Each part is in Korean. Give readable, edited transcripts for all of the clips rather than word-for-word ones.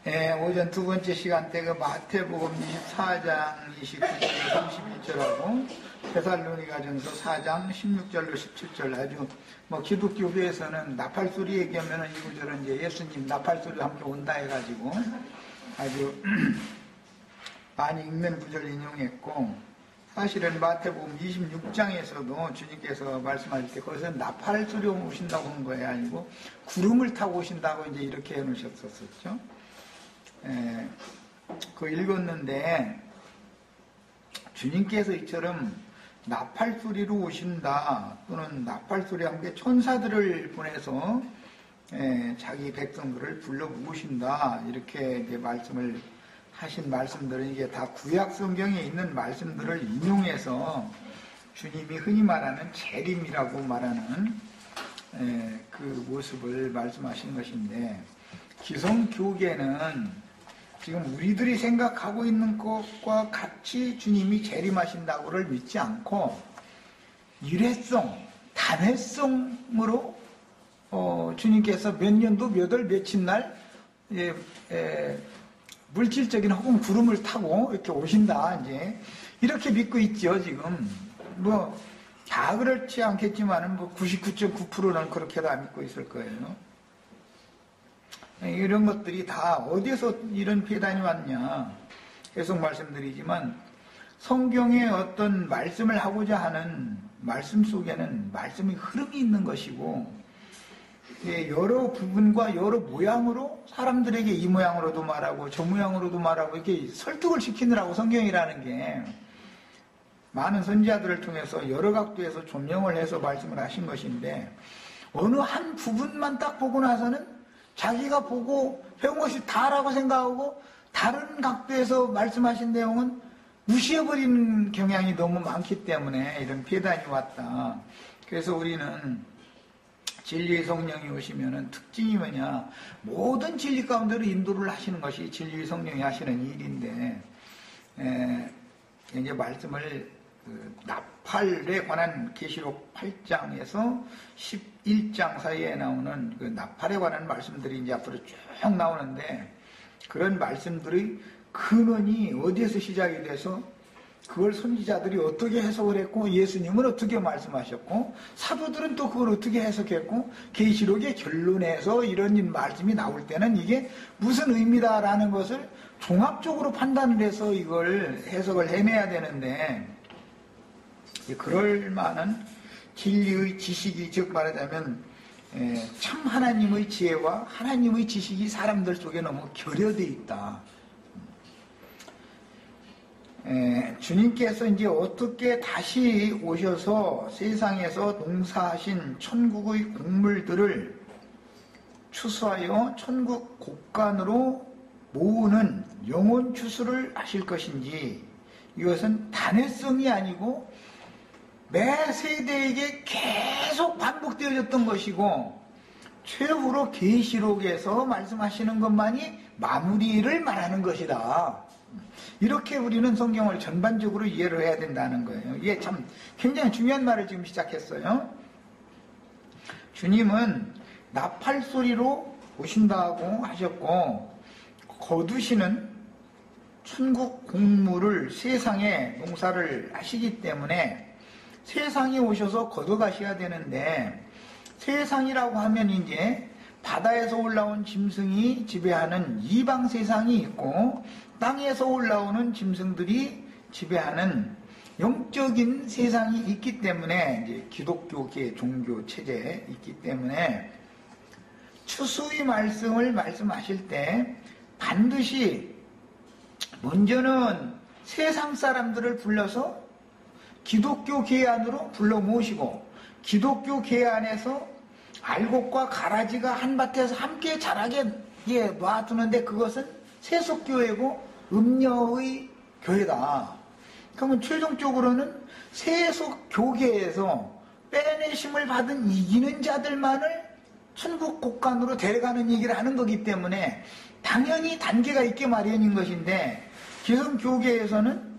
오전 두 번째 시간대 그 마태복음 24장 29절로 31절하고 데살로니가전서 4장 16절로 17절 아주 기독교계에서는 나팔소리 얘기하면은 이 구절은 이제 예수님 나팔소리 함께 온다 해가지고 아주 많이 읽는 구절 인용했고, 사실은 마태복음 26장에서도 주님께서 말씀하실 때 거기서 나팔소리 오신다고 한 거예요. 아니고 구름을 타고 오신다고 이제 이렇게 해놓으셨었죠. 그거 읽었는데 주님께서 이처럼 나팔소리로 오신다 또는 나팔소리와 함께 천사들을 보내서 자기 백성들을 불러 모으신다 이렇게 이제 말씀을 하신 말씀들은 이게 다 구약 성경에 있는 말씀들을 인용해서 주님이 흔히 말하는 재림이라고 말하는 그 모습을 말씀하신 것인데, 기성교계는 지금 우리들이 생각하고 있는 것과 같이 주님이 재림하신다고를 믿지 않고 일회성, 단회성으로 주님께서 몇 년도 몇 월 며칠 날 물질적인 혹은 구름을 타고 이렇게 오신다 이제 이렇게 믿고 있죠. 지금 다 그렇지 않겠지만은 99.9%는 그렇게도 안 믿고 있을 거예요. 이런 것들이 다 어디서 이런 폐단이 왔냐 계속 말씀드리지만, 성경에 어떤 말씀을 하고자 하는 말씀 속에는 말씀의 흐름이 있는 것이고, 여러 부분과 여러 모양으로 사람들에게 이 모양으로도 말하고 저 모양으로도 말하고 이렇게 설득을 시키느라고 성경이라는 게 많은 선지자들을 통해서 여러 각도에서 조명을 해서 말씀을 하신 것인데, 어느 한 부분만 딱 보고 나서는 자기가 보고 배운 것이 다라고 생각하고 다른 각도에서 말씀하신 내용은 무시해버리는 경향이 너무 많기 때문에 이런 폐단이 왔다. 그래서 우리는 진리의 성령이 오시면은 특징이 뭐냐, 모든 진리 가운데로 인도를 하시는 것이 진리의 성령이 하시는 일인데, 이제 말씀을 나팔에 관한 계시록 8장에서 11장 사이에 나오는 그 나팔에 관한 말씀들이 이제 앞으로 쭉 나오는데, 그런 말씀들의 근원이 어디에서 시작이 돼서 그걸 선지자들이 어떻게 해석을 했고, 예수님은 어떻게 말씀하셨고, 사도들은 또 그걸 어떻게 해석했고, 계시록의 결론에서 이런 말씀이 나올 때는 이게 무슨 의미다라는 것을 종합적으로 판단을 해서 이걸 해석을 해내야 되는데, 그럴 만한 진리의 지식이, 즉 말하자면 참 하나님의 지혜와 하나님의 지식이 사람들 속에 너무 결여되어 있다. 주님께서 이제 어떻게 다시 오셔서 세상에서 농사하신 천국의 곡물들을 추수하여 천국 곳간으로 모으는 영혼 추수를 하실 것인지, 이것은 단회성이 아니고 매 세대에게 계속 반복되어졌던 것이고, 최후로 계시록에서 말씀하시는 것만이 마무리를 말하는 것이다. 이렇게 우리는 성경을 전반적으로 이해를 해야 된다는 거예요. 이게 참 굉장히 중요한 말을 지금 시작했어요. 주님은 나팔소리로 오신다고 하셨고, 거두시는 천국 곡물을 세상에 농사를 하시기 때문에 세상에 오셔서 걷어가셔야 되는데, 세상이라고 하면 이제 바다에서 올라온 짐승이 지배하는 이방 세상이 있고, 땅에서 올라오는 짐승들이 지배하는 영적인 세상이 있기 때문에, 이제 기독교계 종교 체제에 있기 때문에 추수의 말씀을 말씀하실 때 반드시 먼저는 세상 사람들을 불러서 기독교 계 안으로 불러 모으시고, 기독교 계 안에서 알곡과 가라지가 한 밭에서 함께 자라게 놔두는데, 그것은 세속교회고 음녀의 교회다. 그러면 최종적으로는 세속교계에서 빼내심을 받은 이기는 자들만을 천국 곳간으로 데려가는 얘기를 하는 거기 때문에 당연히 단계가 있게 마련인 것인데, 기성교계에서는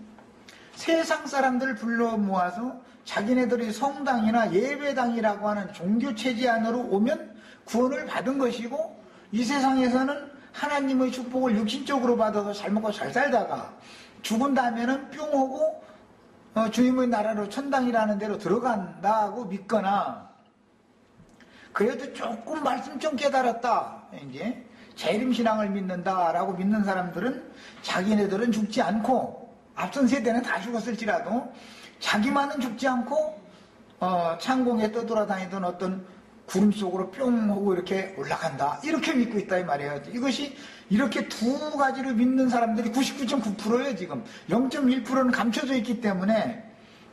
세상 사람들을 불러 모아서 자기네들이 성당이나 예배당이라고 하는 종교체제 안으로 오면 구원을 받은 것이고, 이 세상에서는 하나님의 축복을 육신적으로 받아서 잘 먹고 잘 살다가 죽은 다음에는 뿅 하고 주님의 나라로 천당이라는 데로 들어간다고 믿거나, 그래도 조금 말씀 좀 깨달았다, 이제 재림신앙을 믿는다라고 믿는 사람들은 자기네들은 죽지 않고, 앞선 세대는 다 죽었을지라도 자기만은 죽지 않고 창공에 떠돌아다니던 어떤 구름 속으로 뿅 하고 이렇게 올라간다, 이렇게 믿고 있다 이 말이에요. 이것이 이렇게 두 가지로 믿는 사람들이 99.9%예요. 지금 0.1%는 감춰져 있기 때문에,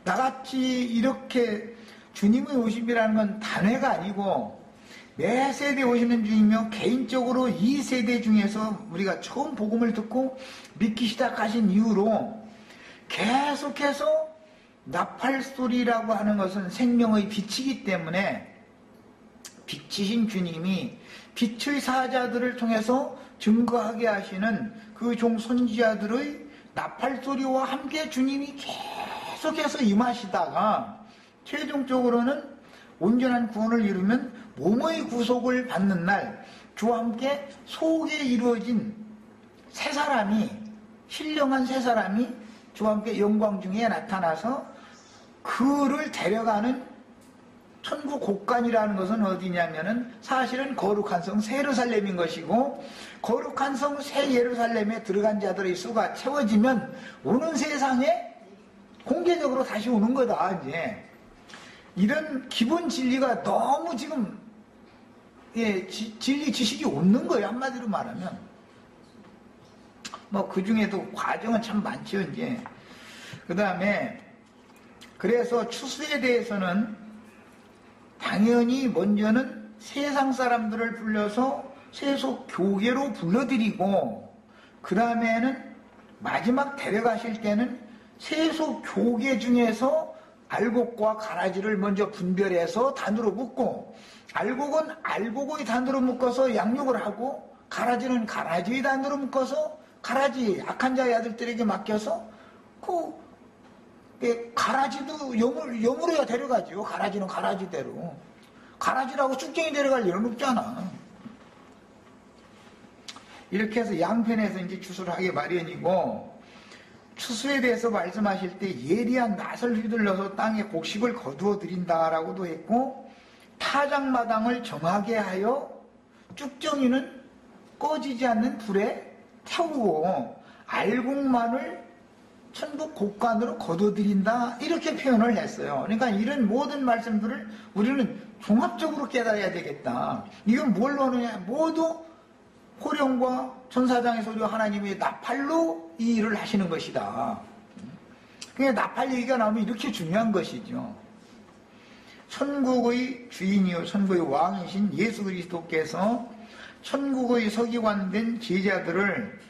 나같이 이렇게 주님의 오심이라는 건 단회가 아니고 매 세대 오시는 중이며, 개인적으로 이 세대 중에서 우리가 처음 복음을 듣고 믿기 시작하신 이후로 계속해서 나팔소리라고 하는 것은 생명의 빛이기 때문에, 빛이신 주님이 빛의 사자들을 통해서 증거하게 하시는 그 종 선지자들의 나팔소리와 함께 주님이 계속해서 임하시다가 최종적으로는 온전한 구원을 이루면 몸의 구속을 받는 날 주와 함께 속에 이루어진 새 사람이, 신령한 새 사람이 주와 함께 영광 중에 나타나서 그를 데려가는 천국 곳간이라는 것은 어디냐면은 사실은 거룩한 성 새 예루살렘인 것이고, 거룩한 성 새 예루살렘에 들어간 자들의 수가 채워지면 오는 세상에 공개적으로 다시 오는 거다. 이제 이런 기본 진리가 너무 지금 진리 지식이 없는 거예요. 한마디로 말하면 뭐 그 중에도 과정은 참 많죠. 이제 그 다음에 그래서 추수에 대해서는 당연히 먼저는 세상 사람들을 불러서 세속 교계로 불러들이고, 그 다음에는 마지막 데려가실 때는 세속 교계 중에서 알곡과 가라지를 먼저 분별해서 단으로 묶고, 알곡은 알곡의 단으로 묶어서 양육을 하고, 가라지는 가라지의 단으로 묶어서 가라지 악한 자의 아들들에게 맡겨서 가라지도 영으로야 데려가죠. 가라지는 가라지대로. 가라지라고 쭉쟁이 데려갈 일은 없잖아. 이렇게 해서 양편에서 이제 추수를 하기 마련이고, 추수에 대해서 말씀하실 때 예리한 낫을 휘둘러서 땅에 곡식을 거두어 드린다라고도 했고, 타작마당을 정하게 하여 쭉정이는 꺼지지 않는 불에 태우고 알곡만을 천국 곳간으로 거둬들인다, 이렇게 표현을 했어요. 그러니까 이런 모든 말씀들을 우리는 종합적으로 깨달아야 되겠다. 이건 뭘로 하느냐? 모두 호령과 천사장의 소리와 하나님의 나팔로 이 일을 하시는 것이다. 그러니까 나팔 얘기가 나오면 이렇게 중요한 것이죠. 천국의 주인이요 천국의 왕이신 예수 그리스도께서 천국의 서기관된 제자들을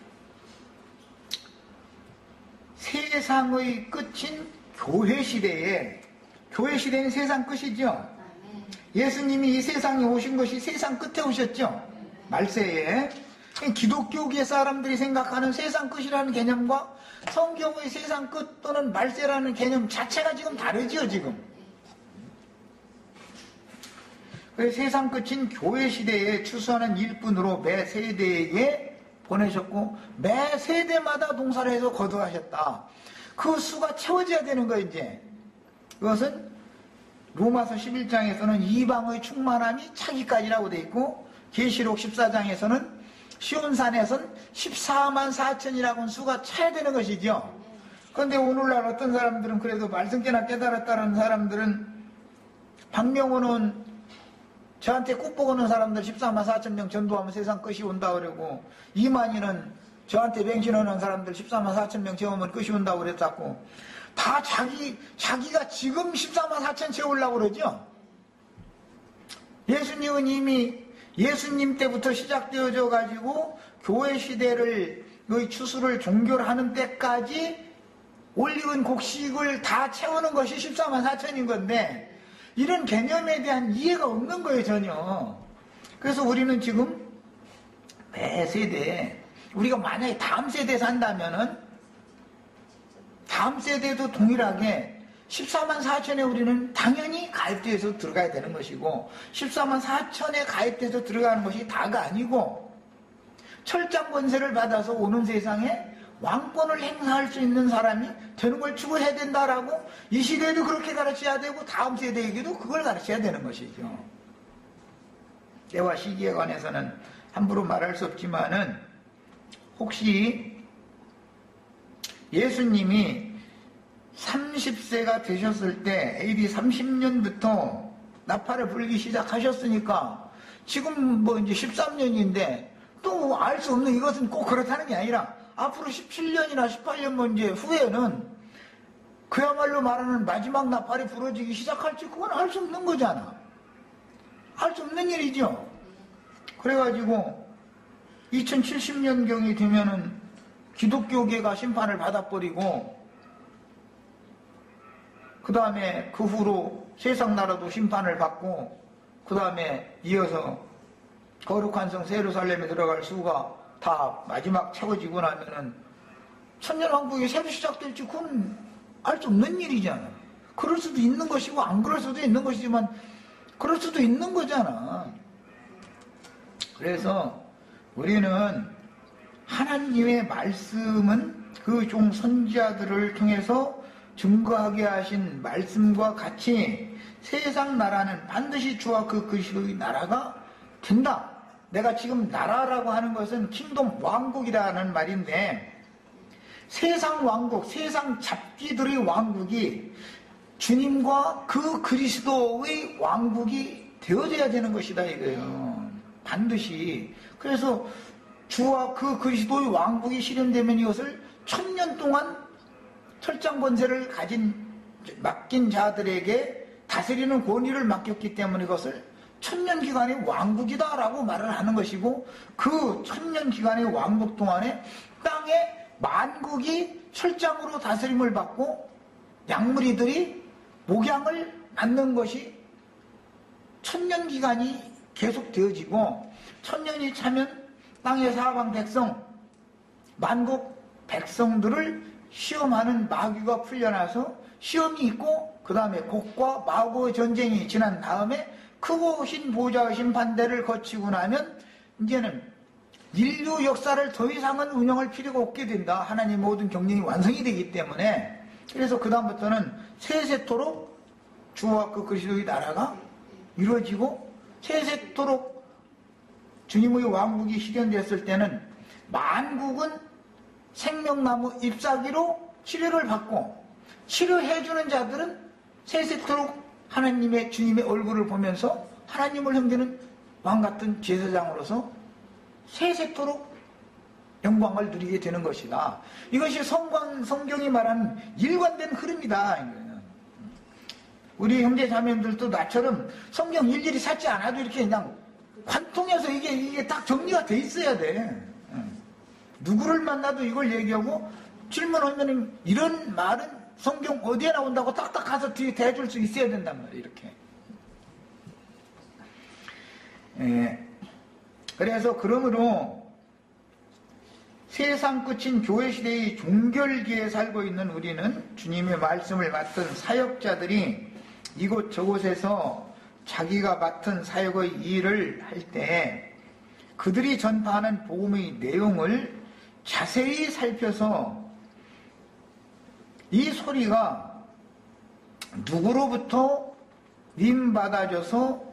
세상의 끝인 교회 시대에, 교회 시대는 세상 끝이죠. 예수님이 이 세상에 오신 것이 세상 끝에 오셨죠. 말세에. 기독교계 사람들이 생각하는 세상 끝이라는 개념과 성경의 세상 끝 또는 말세라는 개념 자체가 지금 다르지요, 지금. 세상 끝인 교회 시대에 추수하는 일꾼으로 매 세대에게 보내셨고, 매 세대마다 농사를 해서 거두하셨다. 그 수가 채워져야 되는 거예요, 이제. 그것은 로마서 11장에서는 이방의 충만함이 차기까지라고 되어 있고, 계시록 14장에서는 시온산에서는 14만 4천이라고는 수가 차야 되는 것이죠. 그런데 오늘날 어떤 사람들은, 그래도 말씀께나 깨달았다는 사람들은, 박명호는 저한테 꼭 보고는 사람들 14만 4천 명 전도하면 세상 끝이 온다 그러고, 이만희는 저한테 맹신하는 사람들 14만 4천 명 채우면 끝이 온다고 그랬었고, 다 자기가 지금 14만 4천 채우려고 그러죠. 예수님은 이미 예수님 때부터 시작되어져 가지고 교회 시대를, 그 추수를 종교를 하는 때까지 올리은 곡식을 다 채우는 것이 14만 4천인 건데, 이런 개념에 대한 이해가 없는 거예요, 전혀. 그래서 우리는 지금 매 세대에, 우리가 만약에 다음 세대에 산다면은 다음 세대도 동일하게 14만 4천에 우리는 당연히 가입돼서 들어가야 되는 것이고, 14만 4천에 가입돼서 들어가는 것이 다가 아니고, 철장 권세를 받아서 오는 세상에 왕권을 행사할 수 있는 사람이 되는 걸 추구해야 된다라고 이 시대에도 그렇게 가르쳐야 되고 다음 세대에게도 그걸 가르쳐야 되는 것이죠. 때와 시기에 관해서는 함부로 말할 수 없지만은 혹시 예수님이 30세가 되셨을 때 AD 30년부터 나팔을 불기 시작하셨으니까 지금 뭐 이제 13년인데 또 알 수 없는 이것은 꼭 그렇다는 게 아니라 앞으로 17년이나 18년 문제 후에는 그야말로 말하는 마지막 나팔이 부러지기 시작할지 그건 알 수 없는 거잖아. 알 수 없는 일이죠. 그래가지고 2070년경이 되면은 기독교계가 심판을 받아버리고 그 다음에 그 후로 세상 나라도 심판을 받고 그 다음에 이어서 거룩한 성 예루살렘에 들어갈 수가 다 마지막 채워지고 나면은 천년왕국이 새로 시작될지 그건 알 수 없는 일이잖아. 그럴 수도 있는 것이고 안 그럴 수도 있는 것이지만 그럴 수도 있는 거잖아. 그래서 우리는 하나님의 말씀은 그 종 선지자들을 통해서 증거하게 하신 말씀과 같이 세상 나라는 반드시 주와 그 그리스도의 나라가 된다. 내가 지금 나라라고 하는 것은 킹덤 왕국이라는 말인데 세상 왕국, 세상 잡기들의 왕국이 주님과 그 그리스도의 왕국이 되어져야 되는 것이다 이거예요. 반드시. 그래서 주와 그 그리스도의 왕국이 실현되면 이것을 1000년 동안 철장 권세를 맡긴 자들에게 다스리는 권위를 맡겼기 때문에 이것을 1000년 기간의 왕국이다라고 말을 하는 것이고 그 1000년 기간의 왕국 동안에 땅에 만국이 철장으로 다스림을 받고 양무리들이 목양을 맡는 것이 1000년 기간이 계속 되어지고 1000년이 차면 땅의 사방 백성, 만국 백성들을 시험하는 마귀가 풀려나서 시험이 있고 그 다음에 곡과 마구의 전쟁이 지난 다음에 크고 흰 보좌의 심판대를 거치고 나면 이제는 인류 역사를 더 이상은 운영할 필요가 없게 된다. 하나님 모든 경륜이 완성이 되기 때문에 그래서 그 다음부터는 세세토록 주와 그 그리스도의 나라가 이루어지고 세세토록 주님의 왕국이 실현되었을 때는 만국은 생명나무 잎사귀로 치료를 받고 치료해주는 자들은 세세토록 하나님의 주님의 얼굴을 보면서 하나님을 섬기는 왕같은 제사장으로서 세세토록 영광을 누리게 되는 것이다. 이것이 성경이 말하는 일관된 흐름이다. 우리 형제 자매들도 나처럼 성경 일일이 찾지 않아도 이렇게 그냥 관통해서 이게 딱 정리가 돼 있어야 돼. 누구를 만나도 이걸 얘기하고 질문하면 이런 말은 성경 어디에 나온다고 딱딱 가서 뒤에 대줄 수 있어야 된단 말이에요. 이렇게. 그래서 그러므로 세상 끝인 교회 시대의 종결기에 살고 있는 우리는 주님의 말씀을 맡은 사역자들이 이곳저곳에서 자기가 맡은 사역의 일을 할 때 그들이 전파하는 복음의 내용을 자세히 살펴서 이 소리가 누구로부터 님받아져서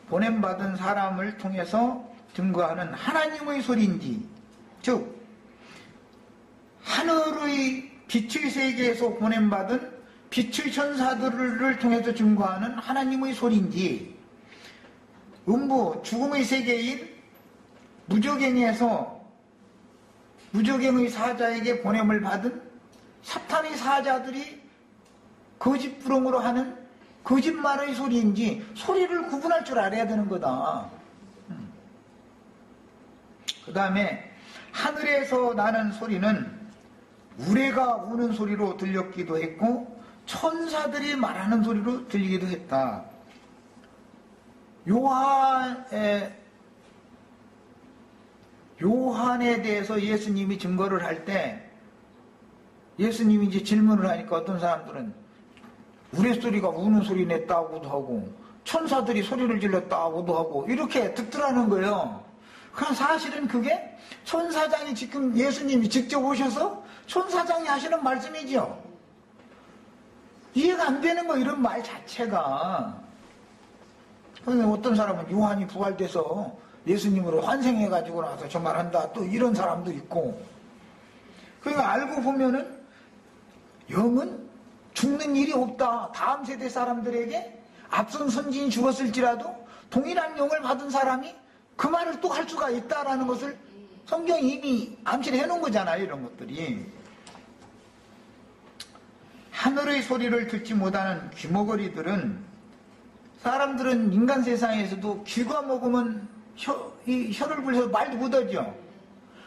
보냄받은 사람을 통해서 증거하는 하나님의 소리인지, 즉 하늘의 빛의 세계에서 보냄받은 빛의 천사들을 통해서 증거하는 하나님의 소리인지, 음부 죽음의 세계인 무저갱에서 무저갱의 사자에게 보냄을 받은 사탄의 사자들이 거짓부렁으로 하는 거짓말의 소리인지 소리를 구분할 줄 알아야 되는 거다. 그 다음에 하늘에서 나는 소리는 우레가 우는 소리로 들렸기도 했고 천사들이 말하는 소리로 들리기도 했다. 요한에 대해서 예수님이 증거를 할 때 예수님이 이제 질문을 하니까 어떤 사람들은 우레소리가 우는 소리 냈다고도 하고 천사들이 소리를 질렀다고도 하고 이렇게 듣더라는 거예요. 그럼 사실은 그게 천사장이 지금 예수님이 직접 오셔서 천사장이 하시는 말씀이죠. 이해가 안 되는 거, 이런 말 자체가. 그런데 어떤 사람은 요한이 부활돼서 예수님으로 환생해가지고 나서 저 말한다, 또 이런 사람도 있고. 그러니까 알고 보면은 영은 죽는 일이 없다. 다음 세대 사람들에게 앞선 선진이 죽었을지라도 동일한 영을 받은 사람이 그 말을 또 할 수가 있다라는 것을 성경이 이미 암시를 해놓은 거잖아요. 이런 것들이. 하늘의 소리를 듣지 못하는 귀머거리들은, 사람들은 인간 세상에서도 귀가 먹으면 혀를 불려서 말도 못하죠.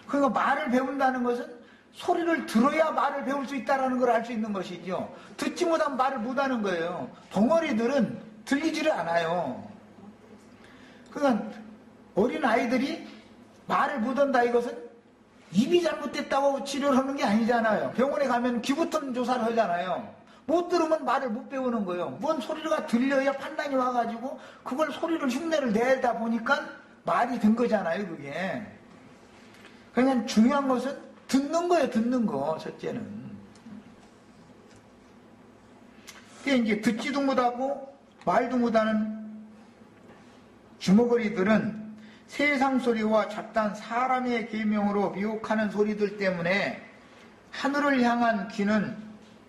그러니까 말을 배운다는 것은 소리를 들어야 말을 배울 수 있다는 걸 알 수 있는 것이죠. 듣지 못하면 말을 못하는 거예요. 덩어리들은 들리지를 않아요. 그러니까 어린 아이들이 말을 못한다, 이것은 입이 잘못됐다고 치료를 하는 게 아니잖아요. 병원에 가면 귀부터 조사를 하잖아요. 못 들으면 말을 못 배우는 거예요. 뭔 소리가 들려야 판단이 와가지고 그걸 소리를 흉내를 내다 보니까 말이 된 거잖아요, 그게. 그냥 중요한 것은 듣는 거예요, 듣는 거, 첫째는. 그게 이제 듣지도 못하고 말도 못하는 주먹거리들은 세상 소리와 잡다한 사람의 계명으로 미혹하는 소리들 때문에 하늘을 향한 귀는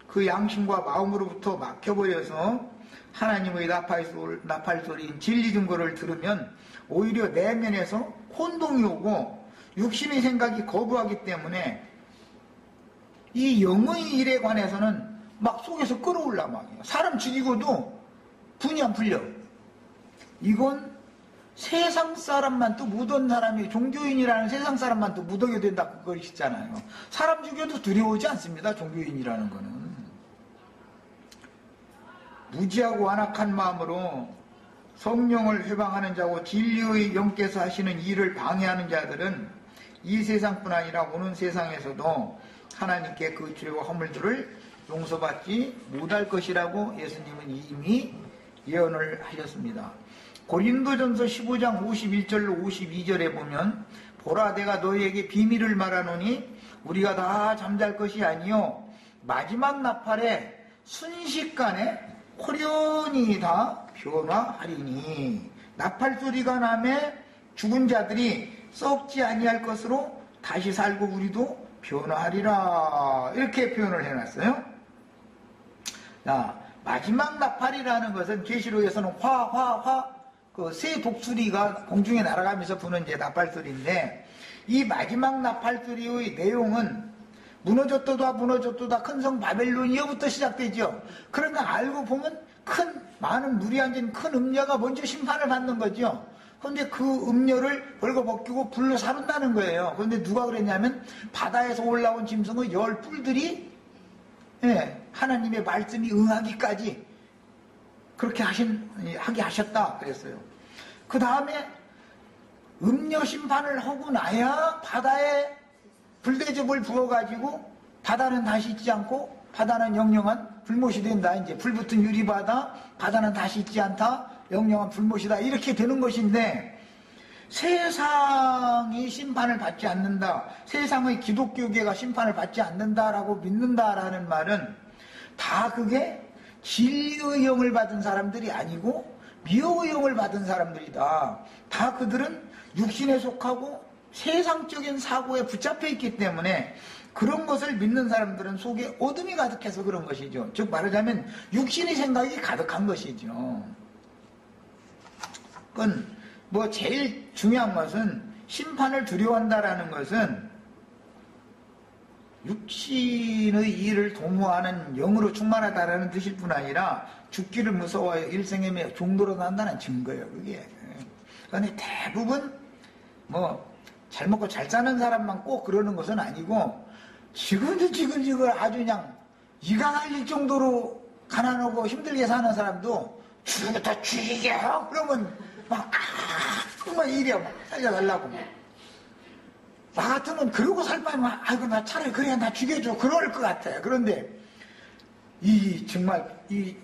그 양심과 마음으로부터 막혀버려서 하나님의 나팔 소리인 진리 증거를 들으면 오히려 내면에서 혼동이 오고 육신의 생각이 거부하기 때문에 이 영의 일에 관해서는 막 속에서 끌어올라 말이에요. 사람 죽이고도 분이 안 풀려. 이건 세상 사람만 또 묻은 사람이, 종교인이라는 세상 사람만 또 묻어게 된다, 그것이잖아요. 사람 죽여도 두려우지 않습니다, 종교인이라는 거는. 무지하고 완악한 마음으로 성령을 회방하는 자고 진리의 영께서 하시는 일을 방해하는 자들은 이 세상뿐 아니라 오는 세상에서도 하나님께 그 죄와 허물들을 용서받지 못할 것이라고 예수님은 이미 예언을 하셨습니다. 고린도전서 15장 51절로 52절에 보면, 보라 내가 너희에게 비밀을 말하노니 우리가 다 잠잘 것이 아니요 마지막 나팔에 순식간에 호련히 다 변화하리니, 나팔 소리가 나매 죽은 자들이 썩지 아니할 것으로 다시 살고 우리도 변화하리라, 이렇게 표현을 해놨어요. 자, 마지막 나팔이라는 것은 계시록에서는 그 새 독수리가 공중에 날아가면서 부는 이제 나팔 소리인데, 이 마지막 나팔 소리의 내용은 무너졌도다 큰 성 바벨론이여부터 시작되죠. 그러니까 알고 보면 많은 물이 앉은 큰 음녀가 먼저 심판을 받는 거죠. 그런데 그 음녀를 벌거벗기고 불로 사른다는 거예요. 그런데 누가 그랬냐면 바다에서 올라온 짐승의 10뿔들이 하나님의 말씀이 응하기까지 그렇게 하게 하셨다 그랬어요. 그 다음에 음녀 심판을 하고 나야 바다에 불대접을 부어가지고 바다는 다시 있지 않고 바다는 영영한 불못이 된다. 이제 불붙은 유리바다, 바다는 다시 있지 않다. 영영한 불못이다. 이렇게 되는 것인데, 세상이 심판을 받지 않는다, 세상의 기독교계가 심판을 받지 않는다라고 믿는다라는 말은 다 그게 진리의 영을 받은 사람들이 아니고 미혹의 영을 받은 사람들이다. 다 그들은 육신에 속하고 세상적인 사고에 붙잡혀 있기 때문에 그런 것을 믿는 사람들은 속에 어둠이 가득해서 그런 것이죠. 즉 말하자면 육신의 생각이 가득한 것이죠. 그건 뭐 제일 중요한 것은, 심판을 두려워한다라는 것은 육신의 일을 도모하는 영으로 충만하다라는 뜻일 뿐 아니라 죽기를 무서워하여 일생에 매여 종도로 난다는 증거예요, 그게. 그런데 대부분 잘 먹고 잘 사는 사람만 꼭 그러는 것은 아니고, 지글지글 아주 그냥 이가 날릴 정도로 가난하고 힘들게 사는 사람도 죽여다 죽여 그러면 그만 이래요. 살려달라고. 나 같으면 그러고 살 바에는 아이고 나 차라리 그래야 나 죽여줘 그럴 것 같아요. 그런데 정말 이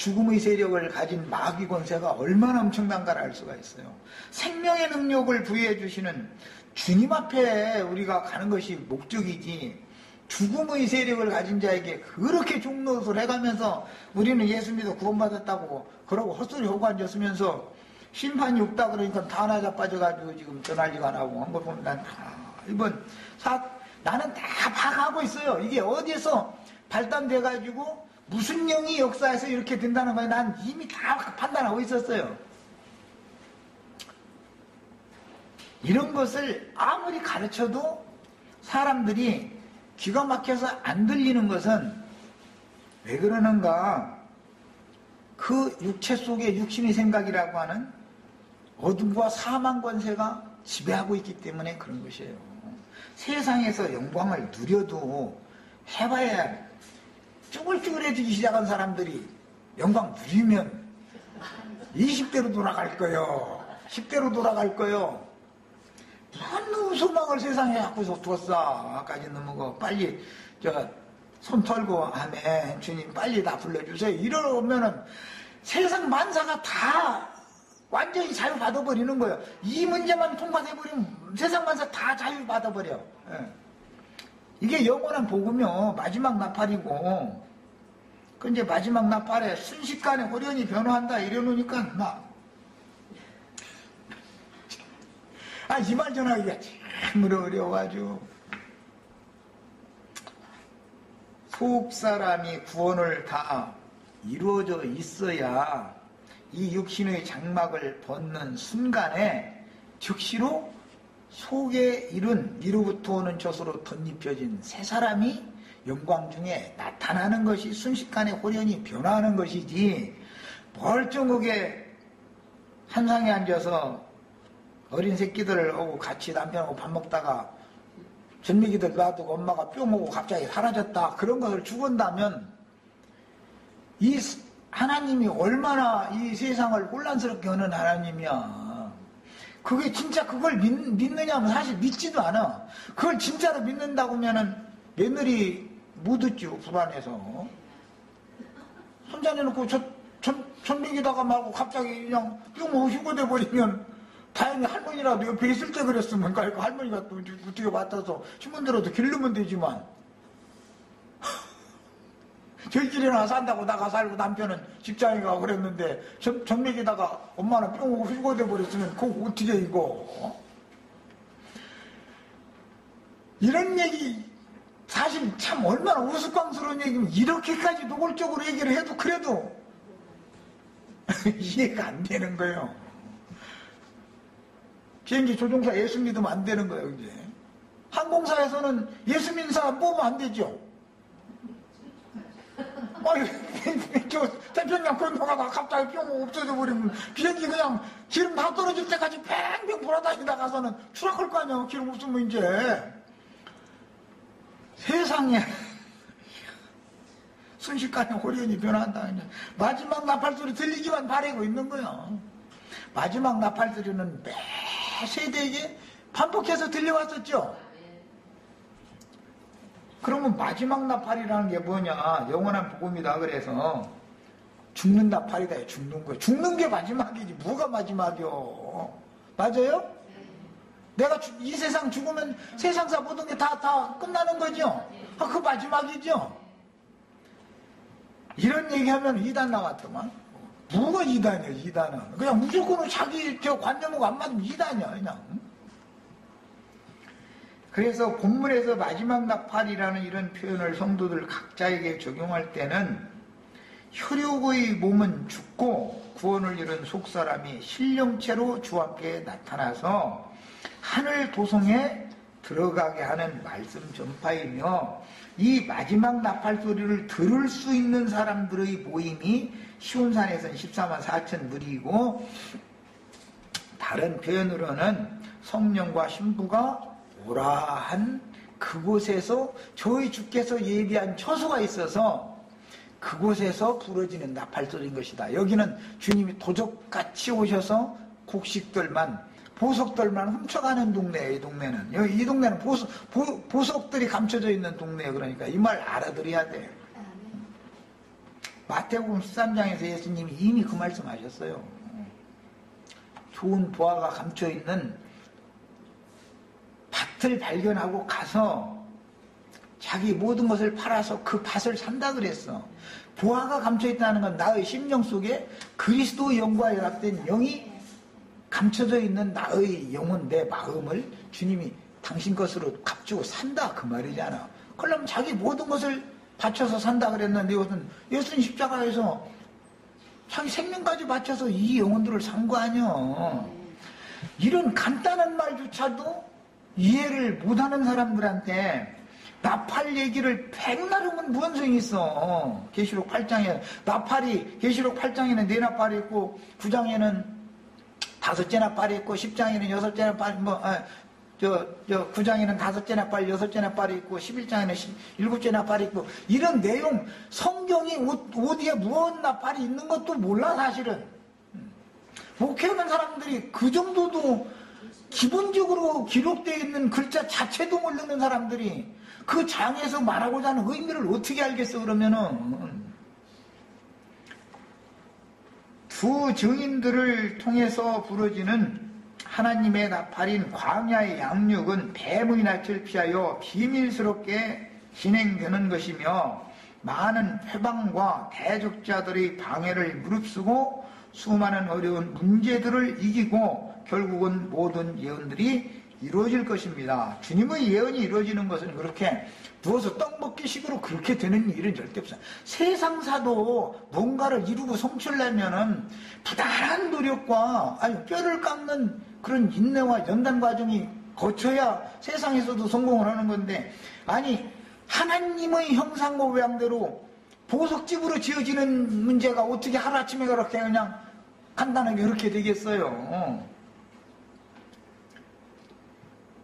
죽음의 세력을 가진 마귀 권세가 얼마나 엄청난가를 알 수가 있어요. 생명의 능력을 부여해 주시는 주님 앞에 우리가 가는 것이 목적이지, 죽음의 세력을 가진 자에게 그렇게 종노릇을 해가면서 우리는 예수 믿어 구원받았다고 그러고 헛소리 하고 앉았으면서 심판이 없다 그러니까 다 나 자빠져가지고 지금 전화지가 나고 한 걸 보면 나는 다 파악하고 있어요. 이게 어디에서 발단돼가지고 무슨 영이 역사에서 이렇게 된다는 거에 난 이미 다 판단하고 있었어요. 이런 것을 아무리 가르쳐도 사람들이 기가 막혀서 안 들리는 것은 왜 그러는가? 그 육체 속에 육신의 생각이라고 하는 어둠과 사망 권세가 지배하고 있기 때문에 그런 것이에요. 세상에서 영광을 누려도 해봐야 쭈글쭈글해지기 시작한 사람들이 영광 누리면 20대로 돌아갈 거요, 10대로 돌아갈 거요. 무슨 소망을 세상에 갖고서 뒀어. 까지 넘어가. 빨리 손 털고 아멘 주님 빨리 다 불러주세요. 이러면은 세상 만사가 다 완전히 자유받아버리는 거예요. 이 문제만 통과해버리면 세상 만사 다 자유받아버려. 예. 이게 영원한 복음이요. 마지막 나팔이고, 그 이제 마지막 나팔에 순식간에 호련히 변화한다 이러놓으니까 막 이 말 전하기가 참 어려워가지고. 속사람이 구원을 다 이루어져 있어야 이 육신의 장막을 벗는 순간에 즉시로 속에 이룬 미로부터 오는 젖으로 덧입혀진 새 사람이 영광 중에 나타나는 것이 순식간에 호련히 변화하는 것이지, 멀쩡하게 한상에 앉아서 어린 새끼들을 오고 같이 남편하고 밥 먹다가 전미기들 놔두고 엄마가 뿅 오고 갑자기 사라졌다, 그런 것을 죽은다면 이 하나님이 얼마나 이 세상을 혼란스럽게 하는 하나님이야. 그게 진짜 그걸 믿느냐면 사실 믿지도 않아. 그걸 진짜로 믿는다고 하면은 며느리 못 듣죠. 불안해서 손자내놓고 전미기다가 말고 갑자기 그냥 뿅 휴거돼 버리면 다행히 할머니라도 옆에 있을 때 그랬으면 할머니가 또 어떻게 맡아서 신문대로도 기르면 되지만 저희끼리나 산다고 나가 살고 남편은 직장에 가고 그랬는데 전맥에다가 엄마는 뿅 오고 휴거돼 버렸으면 그거 어떻게 이거. 이런 얘기 사실 참 얼마나 우스꽝스러운 얘기면 이렇게까지 노골적으로 얘기를 해도 그래도 이해가 안 되는 거예요. 비행기 조종사 예수 믿으면 안 되는 거예요. 이제 항공사에서는 예수 믿는 사람 뽑으면 안 되죠. 저 태평양 건너가다가 갑자기 뿅 없어져 버리면 비행기 그냥 기름 다 떨어질 때까지 팽팽 돌아다니다가서는 추락할 거 아니야. 기름 없으면 이제. 세상에 순식간에 호련히 변한다. 마지막 나팔소리 들리기만 바라고 있는 거야. 마지막 나팔소리는 매 세대에게 반복해서 들려왔었죠. 그러면 마지막 나팔이라는 게 뭐냐? 영원한 복음이다. 그래서 죽는 나팔이다. 죽는 거. 죽는 게 마지막이지. 뭐가 마지막이요? 맞아요? 내가 이 세상 죽으면 세상사 모든 게 다 끝나는 거죠? 그 마지막이죠? 이런 얘기하면 이단 나왔더만. 뭐가 이단이야, 이단은. 그냥 무조건 자기 관념하고 안 맞으면 이단이야, 그냥. 그래서 본문에서 마지막 나팔이라는 이런 표현을 성도들 각자에게 적용할 때는 혈육의 몸은 죽고 구원을 이룬 속사람이 신령체로 주 앞에 나타나서 하늘 도성에 들어가게 하는 말씀 전파이며, 이 마지막 나팔 소리를 들을 수 있는 사람들의 모임이 시온산에서는 14만 4천 무리이고, 다른 표현으로는 성령과 신부가 오라 한 그곳에서 저희 주께서 예비한 처소가 있어서 그곳에서 부러지는 나팔소리인 것이다. 여기는 주님이 도적같이 오셔서 곡식들만 보석들만 훔쳐가는 동네예요. 이 동네는. 이 동네는 보석들이 감춰져 있는 동네예요. 그러니까 이 말 알아들어야 돼요. 마태복음 13장에서 예수님이 이미 그 말씀하셨어요. 좋은 보화가 감춰있는 밭을 발견하고 가서 자기 모든 것을 팔아서 그 밭을 산다 그랬어. 보화가 감춰있다는 건 나의 심령 속에 그리스도의 영과 연합된 영이 감춰져 있는 나의 영혼, 내 마음을 주님이 당신 것으로 값주고 산다 그 말이잖아. 그러면 자기 모든 것을 바쳐서 산다 그랬는데 예수는 십자가에서 자기 생명까지 바쳐서 이 영혼들을 산 거 아니야. 이런 간단한 말조차도 이해를 못하는 사람들한테 나팔 얘기를 백날 하면 무슨 소용이 있어. 계시록 8장에 나팔이, 계시록 8장에는 4나팔이 있고 9장에는 5째 나팔이 있고 10장에는 6째 나팔, 9장에는 5째 나팔, 6째 나팔이 있고 11장에는 7째 나팔이 있고 이런 내용, 성경이 어디에 무언 나팔이 있는 것도 몰라 사실은. 목회하는 사람들이 그 정도도 기본적으로 기록되어 있는 글자 자체도 모르는 사람들이 그 장에서 말하고자 하는 의미를 어떻게 알겠어 그러면은. 두 증인들을 통해서 부러지는 하나님의 나팔인 광야의 양육은 뱀의 낯을 피하여 비밀스럽게 진행되는 것이며 많은 회방과 대적자들의 방해를 무릅쓰고 수많은 어려운 문제들을 이기고 결국은 모든 예언들이 이루어질 것입니다. 주님의 예언이 이루어지는 것은 그렇게 누워서 떡 먹기 식으로 그렇게 되는 일은 절대 없어요. 세상사도 뭔가를 이루고 성취하려면은 부단한 노력과 뼈를 깎는 그런 인내와 연단 과정이 거쳐야 세상에서도 성공을 하는 건데, 하나님의 형상과 모양대로 보석집으로 지어지는 문제가 어떻게 하루아침에 그렇게 그냥 간단하게 그렇게 되겠어요.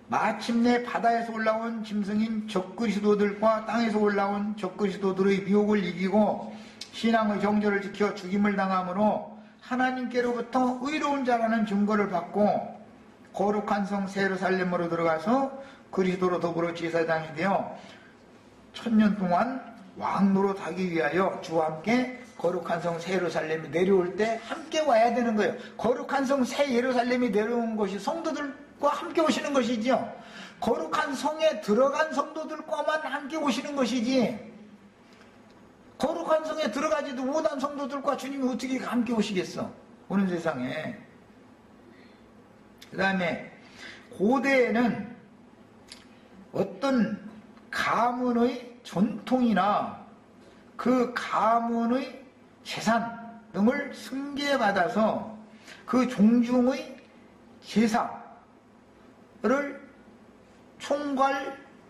마침내 바다에서 올라온 짐승인 적그리스도들과 땅에서 올라온 적그리스도들의 미혹을 이기고 신앙의 정절을 지켜 죽임을 당함으로 하나님께로부터 의로운 자라는 증거를 받고 거룩한 성 예루살렘으로 들어가서 그리스도로 더불어 제사장이 되어 1000년 동안 왕노릇 하기 위하여 주와 함께 거룩한 성 예루살렘이 내려올 때 함께 와야 되는 거예요. 거룩한 성 예루살렘이 내려온 것이 성도들과 함께 오시는 것이지요. 거룩한 성에 들어간 성도들과만 함께 오시는 것이지, 거룩한 성에 들어가지도 못한 성도들과 주님이 어떻게 함께 오시겠어 오는 세상에. 그 다음에 고대에는 어떤 가문의 전통이나 그 가문의 재산 등을 승계받아서 그 종중의 제사를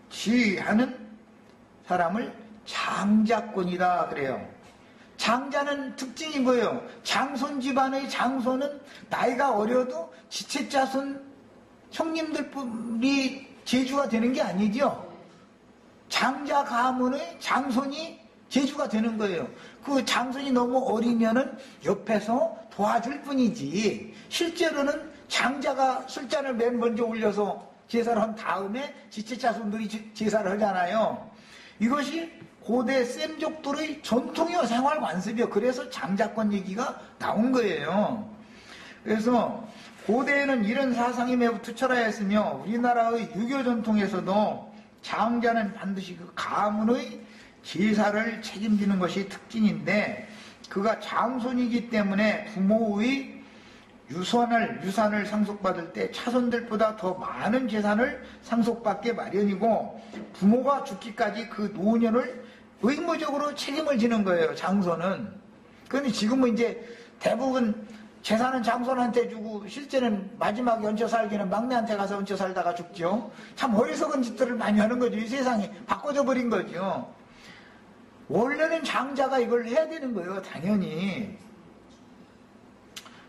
총괄지휘하는 사람을 장자권이다 그래요. 장자는 특징이 뭐예요? 장손 집안의 장손은 나이가 어려도 지체자손 형님들뿐이 제주가 되는 게 아니죠. 장자 가문의 장손이 제주가 되는 거예요. 그 장손이 너무 어리면은 옆에서 도와줄 뿐이지, 실제로는 장자가 술잔을 맨 먼저 올려서 제사를 한 다음에 지체자손들이 제사를 하잖아요. 이것이 고대 셈족들의 전통이요, 생활 관습이요. 그래서 장자권 얘기가 나온 거예요. 그래서 고대에는 이런 사상이 매우 투철하였으며 우리나라의 유교 전통에서도 장자는 반드시 그 가문의 제사를 책임지는 것이 특징인데, 그가 장손이기 때문에 부모의 유산을 상속받을 때 차손들보다 더 많은 재산을 상속받게 마련이고, 부모가 죽기까지 그 노년을 의무적으로 책임을 지는 거예요, 장손은. 그런데 지금은 이제 대부분 재산은 장손한테 주고 실제는 마지막에 얹혀 살기는 막내한테 가서 얹혀 살다가 죽죠. 참 어리석은 짓들을 많이 하는 거죠. 이 세상이 바꿔져 버린 거죠. 원래는 장자가 이걸 해야 되는 거예요, 당연히.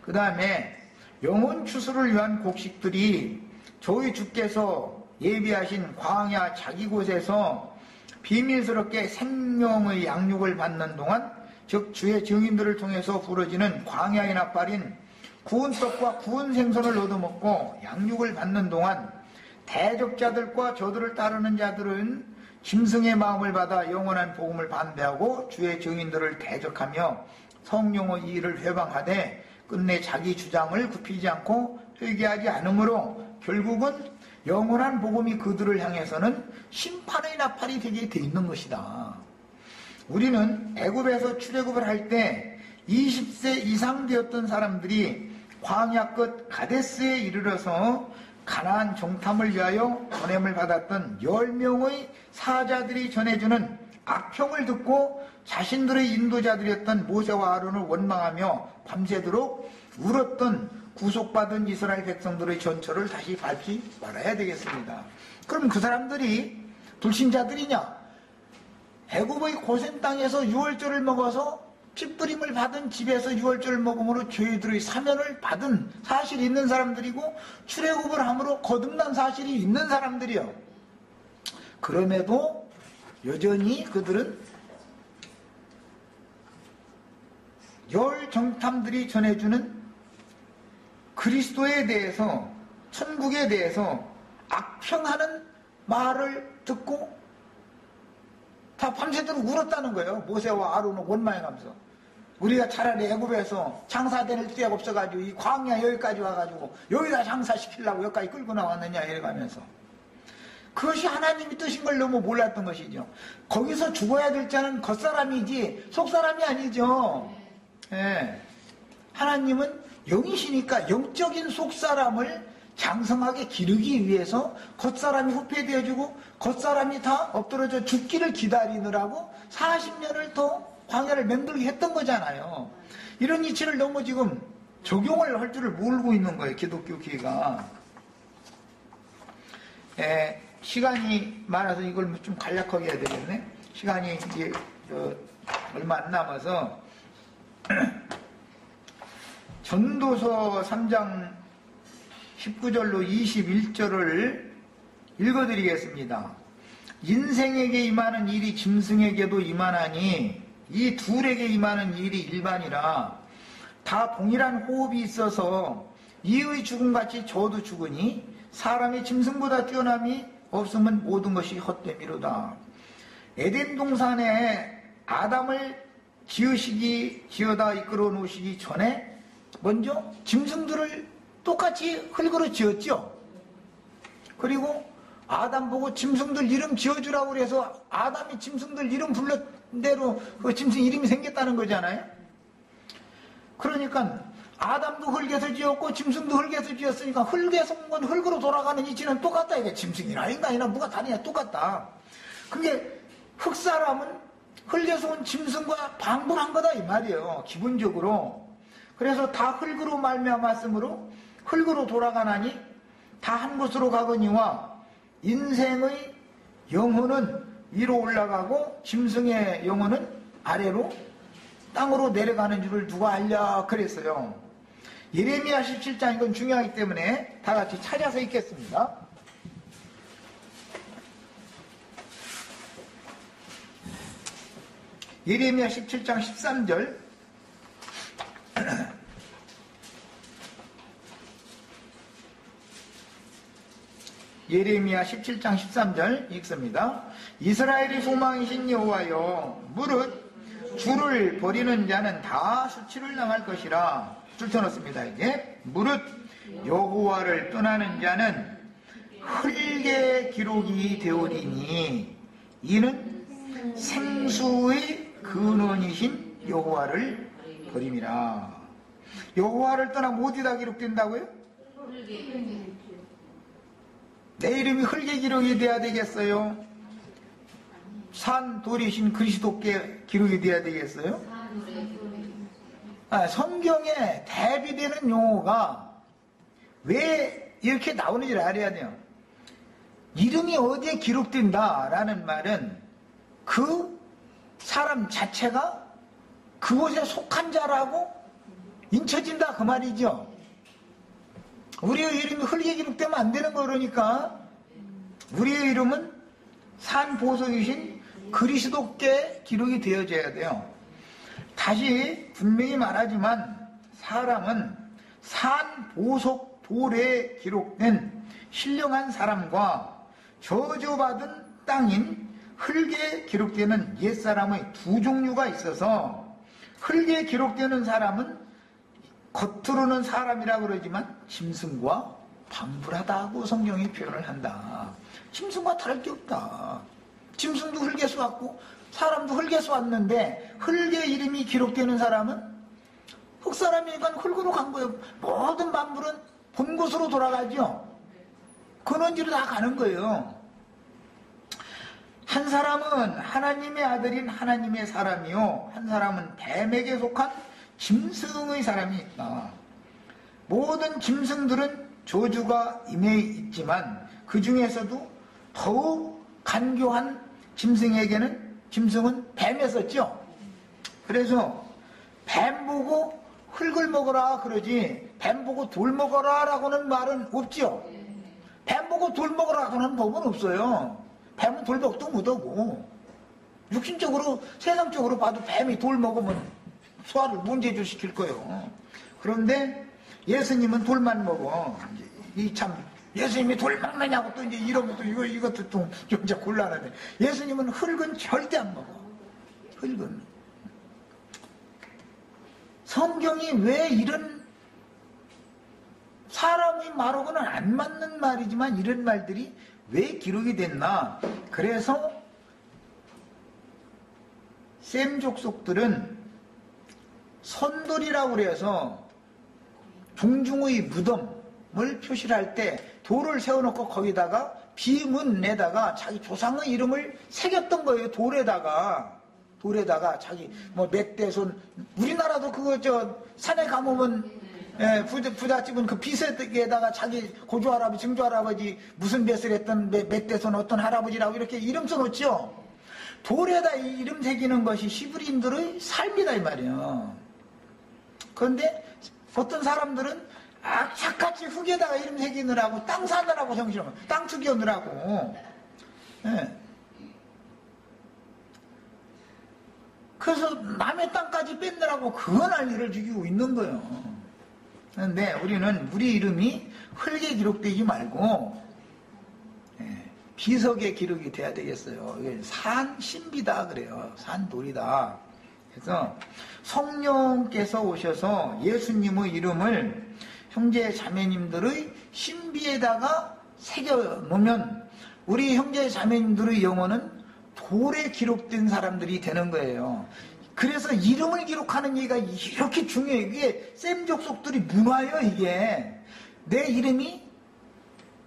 그 다음에 영혼 추수를 위한 곡식들이 저희 주께서 예비하신 광야 자기 곳에서 비밀스럽게 생명의 양육을 받는 동안, 즉 주의 증인들을 통해서 부러지는 광야의 나팔인 구운 떡과 구운 생선을 얻어먹고 양육을 받는 동안 대적자들과 저들을 따르는 자들은 짐승의 마음을 받아 영원한 복음을 반대하고 주의 증인들을 대적하며 성령의 일을 회방하되 끝내 자기 주장을 굽히지 않고 회개하지 않으므로 결국은 영원한 복음이 그들을 향해서는 심판의 나팔이 되게 돼 있는 것이다. 우리는 애굽에서 출애굽을 할 때 20세 이상 되었던 사람들이 광야 끝 가데스에 이르러서 가나안 정탐을 위하여 보냄을 받았던 10명의 사자들이 전해주는 악평을 듣고 자신들의 인도자들이었던 모세와 아론을 원망하며 밤새도록 울었던 구속받은 이스라엘 백성들의 전철을 다시 밟지 말아야 되겠습니다. 그럼 그 사람들이 불신자들이냐? 애굽의 고센 땅에서 유월절을 먹어서 핏부림을 받은 집에서 유월절을 먹음으로 저희들의 사면을 받은 사실이 있는 사람들이고 출애굽을 함으로 거듭난 사실이 있는 사람들이요. 그럼에도 여전히 그들은 열 정탐들이 전해주는 그리스도에 대해서, 천국에 대해서 악평하는 말을 듣고 다 밤새도록 울었다는 거예요. 모세와 아론은 원망해가면서. 우리가 차라리 애굽에서 장사될 데가 없어가지고 이 광야 여기까지 와가지고 여기다 장사시키려고 여기까지 끌고 나왔느냐 이래가면서. 그것이 하나님이 뜻인 걸 너무 몰랐던 것이죠. 거기서 죽어야 될 자는 겉사람이지 속사람이 아니죠. 예. 하나님은 영이시니까 영적인 속사람을 장성하게 기르기 위해서 겉사람이 후패되어주고 겉사람이 다 엎드러져 죽기를 기다리느라고 40년을 더 광야를 맴돌게 했던 거잖아요. 이런 이치를 너무 지금 적용을 할 줄을 모르고 있는 거예요. 기독교계가. 시간이 많아서 이걸 좀 간략하게 해야 되겠네. 시간이 이제 얼마 안 남아서 전도서 3장 19절로 21절을 읽어드리겠습니다. 인생에게 임하는 일이 짐승에게도 임하나니 이 둘에게 임하는 일이 일반이라 다 동일한 호흡이 있어서 이의 죽음같이 저도 죽으니 사람이 짐승보다 뛰어남이 없으면 모든 것이 헛됨이로다. 에덴 동산에 아담을 지어다 이끌어 놓으시기 전에 먼저 짐승들을 똑같이 흙으로 지었죠. 그리고 아담 보고 짐승들 이름 지어주라고 그래서 아담이 짐승들 이름 불렀 대로 그 짐승 이름이 생겼다는 거잖아요. 그러니까 아담도 흙에서 지었고 짐승도 흙에서 지었으니까 흙에서 온 건 흙으로 돌아가는 이치는 똑같다. 이게 짐승이나 인간이나 뭐가 다르냐 똑같다. 그게 흙사람은 흙에서 온 짐승과 방불한 거다 이 말이에요. 기본적으로. 그래서 다 흙으로 말미암았으므로 흙으로 돌아가나니 다 한 곳으로 가거니와 인생의 영혼은 위로 올라가고 짐승의 영혼은 아래로 땅으로 내려가는 줄을 누가 알랴 그랬어요. 예레미야 17장 이건 중요하기 때문에 다 같이 찾아서 읽겠습니다. 예레미야 17장 13절 예레미야 17장 13절 읽습니다. 이스라엘의 소망이신 여호와여 무릇 주를 버리는 자는 다 수치를 당할 것이라. 줄 쳐놓습니다. 이제 무릇 여호와를 떠나는 자는 흙의 기록이 되오리니 이는 생수의 근원이신 여호와를 버림이라. 여호와를 떠나면 어디다 기록된다고요? 내 이름이 흙의 기록이 돼야 되겠어요? 산 돌이신 그리스도께 기록이 돼야 되겠어요? 성경에 대비되는 용어가 왜 이렇게 나오는지를 알아야 돼요. 이름이 어디에 기록된다라는 말은 그 사람 자체가 그곳에 속한 자라고 인쳐진다 그 말이죠. 우리의 이름이 흙에 기록되면 안 되는 거 그러니까 우리의 이름은 산 보석이신 그리스도께 기록이 되어져야 돼요. 다시 분명히 말하지만 사람은 산 보석 돌에 기록된 신령한 사람과 저주받은 땅인 흙에 기록되는 옛사람의 두 종류가 있어서 흙에 기록되는 사람은 겉으로는 사람이라고 그러지만 짐승과 방불하다고 성경이 표현을 한다. 짐승과 다를 게 없다. 짐승도 흙에서 왔고 사람도 흙에서 왔는데 흙에 이름이 기록되는 사람은 흙사람이니까 흙으로 간 거예요. 모든 만물은 본 곳으로 돌아가죠. 근원지로 다 가는 거예요. 한 사람은 하나님의 아들인 하나님의 사람이요, 한 사람은 뱀에게 속한 짐승의 사람이 있다. 모든 짐승들은 저주가 임해 있지만 그 중에서도 더욱 간교한 짐승은 뱀이었었죠. 그래서 뱀 보고 흙을 먹어라 그러지 뱀 보고 돌 먹어라 라고는 말은 없죠. 뱀 보고 돌 먹으라고 하는 법은 없어요. 뱀은 돌 먹도 못하고 육신적으로 세상적으로 봐도 뱀이 돌 먹으면 소화를 문제주 시킬 거예요. 그런데 예수님은 돌만 먹어. 이 참 예수님이 돌 먹느냐고 또 이제 이러면 또 이것도 좀 이제 곤란하네. 예수님은 흙은 절대 안 먹어. 흙은. 성경이 왜 이런 사람의 말하고는 안 맞는 말이지만 이런 말들이 왜 기록이 됐나? 그래서 셈 족속들은 선돌이라고 그래서 종중의 무덤을 표시할 때 돌을 세워놓고 거기다가 비문에다가 자기 조상의 이름을 새겼던 거예요. 돌에다가 자기 뭐 멧돼손, 우리나라도 그거 저 산에 가보면 부잣집은 그 비석에다가 자기 고조할아버지, 증조할아버지 무슨 뱃을 했던 멧돼손 어떤 할아버지라고 이렇게 이름 써놓죠. 돌에다 이름 새기는 것이 히브리인들의 삶이다 이 말이에요. 그런데 어떤 사람들은 착같이 흙에다가 이름 새기느라고 땅 사느라고 정신을 땅 투기하느라고. 그래서 남의 땅까지 뺏느라고 그건 난리를 죽이고 있는 거예요. 그런데 우리는 우리 이름이 흙에 기록되지 말고 비석에 기록이 돼야 되겠어요. 이게 산 신비다 그래요. 산돌이다. 그래서 성령께서 오셔서 예수님의 이름을 형제 자매님들의 신비에다가 새겨 놓으면 우리 형제 자매님들의 영혼은 돌에 기록된 사람들이 되는 거예요. 그래서 이름을 기록하는 얘기가 이렇게 중요해요. 이게 셈 족속들이 문화예요. 이게 내 이름이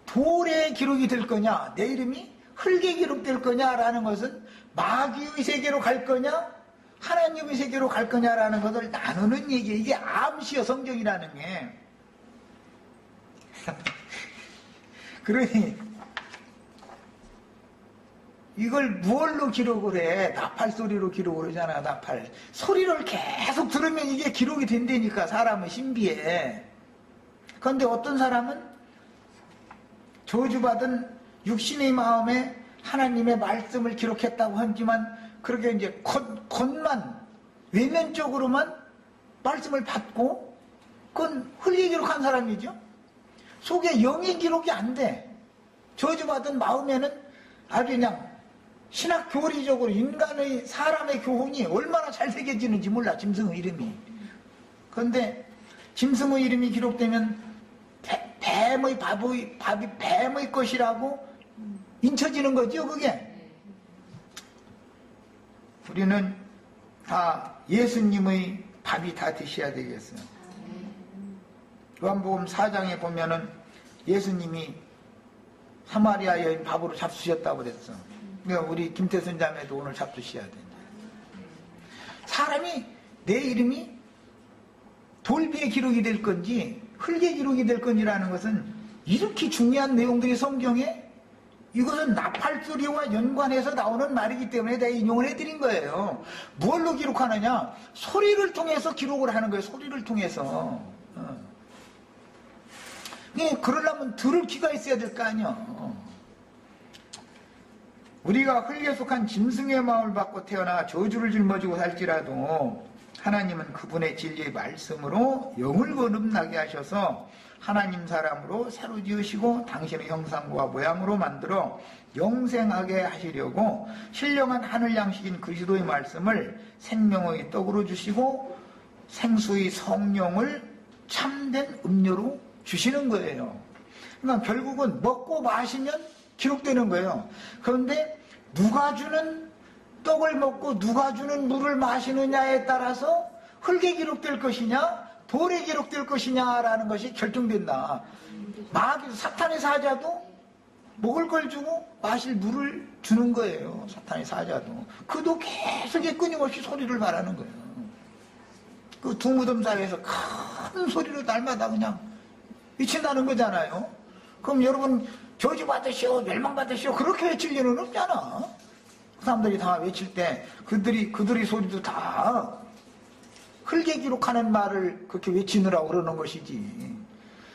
돌에 기록이 될 거냐, 내 이름이 흙에 기록될 거냐라는 것은 마귀의 세계로 갈 거냐, 하나님의 세계로 갈 거냐라는 것을 나누는 얘기예요. 이게 암시여 성경이라는 게. 그러니 이걸 무얼로 기록을 해? 나팔 소리로 기록을 하잖아. 나팔 소리를 계속 들으면 이게 기록이 된다니까. 사람은 신비해. 그런데 어떤 사람은 저주받은 육신의 마음에 하나님의 말씀을 기록했다고 하지만 그렇게 이제 겉만 외면적으로만 말씀을 받고 그건 흙에 기록한 사람이죠. 속에 영의 기록이 안 돼. 저주받은 마음에는 아주 그냥 신학 교리적으로 인간의 사람의 교훈이 얼마나 잘 새겨지는지 몰라. 짐승의 이름이. 그런데 짐승의 이름이 기록되면 뱀의 밥이 뱀의 것이라고 인쳐지는 거죠. 그게 우리는 다 예수님의 밥이 다 드셔야 되겠어요. 요한복음 4장에 보면은 예수님이 사마리아 여인 밥으로 잡수셨다고 그랬어. 그러니까 우리 김태순 자매도 오늘 잡수셔야 된다. 사람이 내 이름이 돌비에 기록이 될 건지 흙에 기록이 될 건지라는 것은 이렇게 중요한 내용들이 성경에 이것은 나팔소리와 연관해서 나오는 말이기 때문에 내가 인용을 해드린 거예요. 무엇로 기록하느냐? 소리를 통해서 기록을 하는 거예요. 소리를 통해서. 그러려면 들을 귀가 있어야 될 거 아니야. 우리가 흙에 속한 짐승의 마음을 받고 태어나 저주를 짊어지고 살지라도 하나님은 그분의 진리의 말씀으로 영을 거듭나게 하셔서 하나님 사람으로 새로 지으시고 당신의 형상과 모양으로 만들어 영생하게 하시려고 신령한 하늘 양식인 그리스도의 말씀을 생명의 떡으로 주시고 생수의 성령을 참된 음료로 주시는 거예요. 그러니까 결국은 먹고 마시면 기록되는 거예요. 그런데 누가 주는 떡을 먹고 누가 주는 물을 마시느냐에 따라서 흙에 기록될 것이냐 돌에 기록될 것이냐라는 것이 결정된다. 마귀 사탄의 사자도 먹을 걸 주고 마실 물을 주는 거예요. 사탄의 사자도. 그도 계속 끊임없이 소리를 말하는 거예요. 그 두 무덤 사이에서 큰 소리로 날마다 그냥 외친다는 거잖아요. 그럼 여러분 저주 받으시오 멸망 받으시오 그렇게 외칠 일은 없잖아. 그 사람들이 다 외칠 때 그들이 소리도 다 흙에 기록하는 말을 그렇게 외치느라고 그러는 것이지.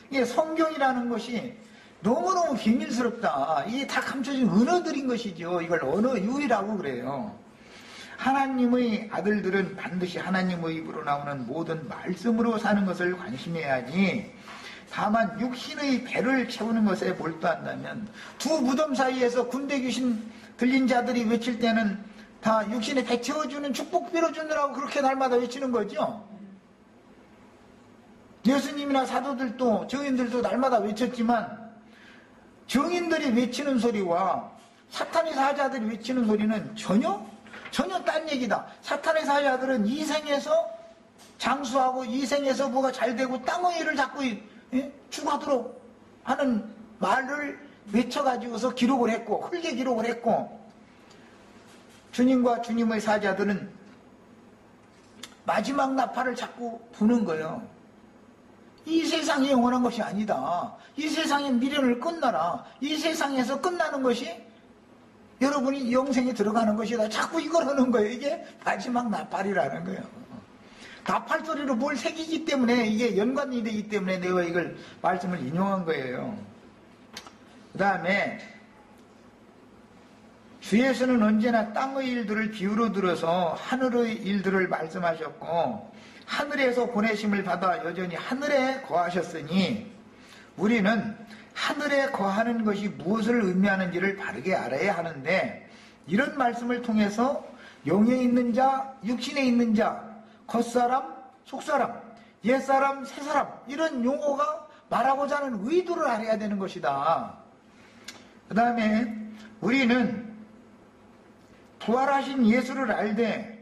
이게 성경이라는 것이 너무너무 비밀스럽다. 이게 다 감춰진 언어들인 것이죠. 이걸 언어 유희라고 그래요. 하나님의 아들들은 반드시 하나님의 입으로 나오는 모든 말씀으로 사는 것을 관심해야지 다만 육신의 배를 채우는 것에 몰두한다면 두 무덤 사이에서 군대 귀신 들린 자들이 외칠 때는 다 육신에 배 채워주는 축복 빌어주느라고 그렇게 날마다 외치는 거죠. 예수님이나 사도들도 정인들도 날마다 외쳤지만 정인들이 외치는 소리와 사탄의 사자들이 외치는 소리는 전혀 딴 얘기다. 사탄의 사자들은 이 생에서 장수하고 이 생에서 뭐가 잘 되고 땅의 일을 자꾸 추구하도록 하는 말을 외쳐가지고서 기록을 했고 흙에 기록을 했고 주님과 주님의 사자들은 마지막 나팔을 자꾸 부는 거예요. 이 세상이 영원한 것이 아니다. 이 세상의 미련을 끝나라. 이 세상에서 끝나는 것이 여러분이 영생에 들어가는 것이다. 자꾸 이걸 하는 거예요. 이게 마지막 나팔이라는 거예요. 나팔 소리로 뭘 새기기 때문에 이게 연관이 되기 때문에 내가 이걸 말씀을 인용한 거예요. 그 다음에 주 예수는 언제나 땅의 일들을 비유로 들어서 하늘의 일들을 말씀하셨고 하늘에서 보내심을 받아 여전히 하늘에 거하셨으니 우리는 하늘에 거하는 것이 무엇을 의미하는지를 바르게 알아야 하는데 이런 말씀을 통해서 영에 있는 자, 육신에 있는 자, 겉사람, 속사람, 옛사람, 새사람 이런 용어가 말하고자 하는 의도를 알아야 되는 것이다. 그 다음에 우리는 부활하신 예수를 알되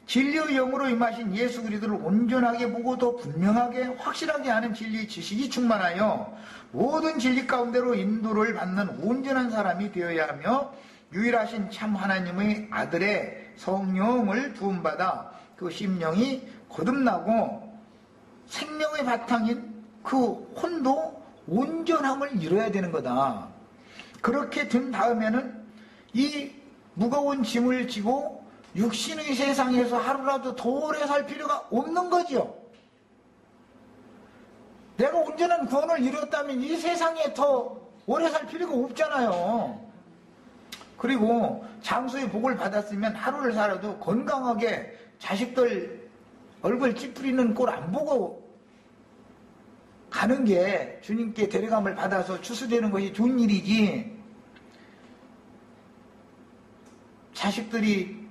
진리의 영으로 임하신 예수 그리스도를 온전하게 보고 더 분명하게 확실하게 하는 진리의 지식이 충만하여 모든 진리 가운데로 인도를 받는 온전한 사람이 되어야 하며 유일하신 참 하나님의 아들의 성령을 부음받아 그 심령이 거듭나고 생명의 바탕인 그 혼도 온전함을 이뤄야 되는 거다. 그렇게 된 다음에는 이 무거운 짐을 지고 육신의 세상에서 하루라도 더 오래 살 필요가 없는 거죠. 내가 온전한 구원을 이뤘다면 이 세상에 더 오래 살 필요가 없잖아요. 그리고 장수의 복을 받았으면 하루를 살아도 건강하게 자식들 얼굴 찌푸리는 꼴 안 보고 가는 게 주님께 데려감을 받아서 추수되는 것이 좋은 일이지. 자식들이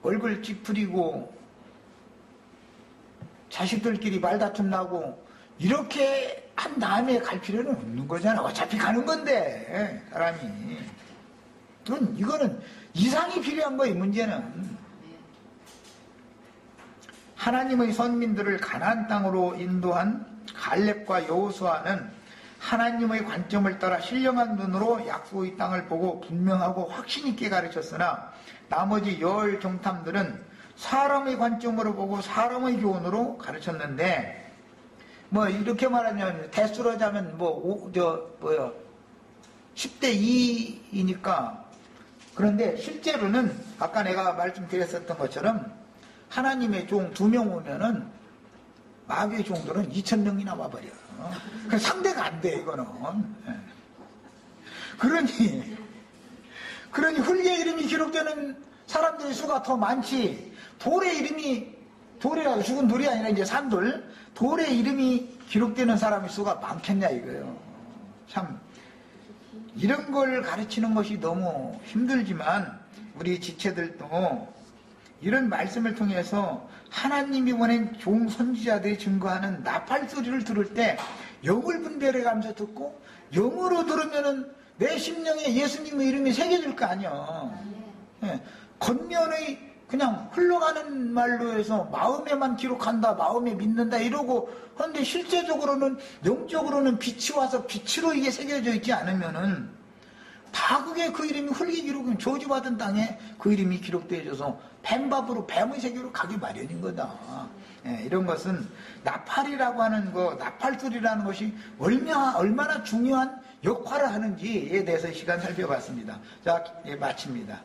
얼굴 찌푸리고 자식들끼리 말다툼 나고 이렇게 한 다음에 갈 필요는 없는 거잖아. 어차피 가는 건데 사람이. 이거는 이상이 필요한 거예요. 문제는 하나님의 선민들을 가나안 땅으로 인도한 갈렙과 여호수아는 하나님의 관점을 따라 신령한 눈으로 약속의 땅을 보고 분명하고 확신 있게 가르쳤으나 나머지 열 정탐들은 사람의 관점으로 보고 사람의 교훈으로 가르쳤는데 뭐 이렇게 말하면 대수로 자면 10대 2이니까 그런데 실제로는 아까 내가 말씀드렸었던 것처럼 하나님의 종 2명 오면은 마귀의 종들은 2,000명이나 와버려. 상대가 안 돼, 이거는. 그러니 흙의 이름이 기록되는 사람들의 수가 더 많지, 돌의 이름이 돌이라도 죽은 돌이 아니라 이제 산돌, 돌의 이름이 기록되는 사람의 수가 많겠냐 이거예요. 참 이런 걸 가르치는 것이 너무 힘들지만 우리 지체들도 이런 말씀을 통해서 하나님이 보낸 종 선지자들이 증거하는 나팔 소리를 들을 때 영을 분별해가면서 듣고 영으로 들으면은 내 심령에 예수님의 이름이 새겨질 거 아니야. 예, 겉면의 그냥 흘러가는 말로 해서 마음에만 기록한다, 마음에 믿는다 이러고 그런데 실제적으로는 영적으로는 빛이 와서 빛으로 이게 새겨져 있지 않으면은 다국에 그 이름이 흙이 기록은 저주받은 땅에 그 이름이 기록되어져서 뱀밥으로 뱀의 세계로 가기 마련인 거다. 예, 이런 것은 나팔이라고 하는 거, 나팔소리라는 것이 얼마나 중요한 역할을 하는지에 대해서 시간 살펴봤습니다. 자, 예, 마칩니다.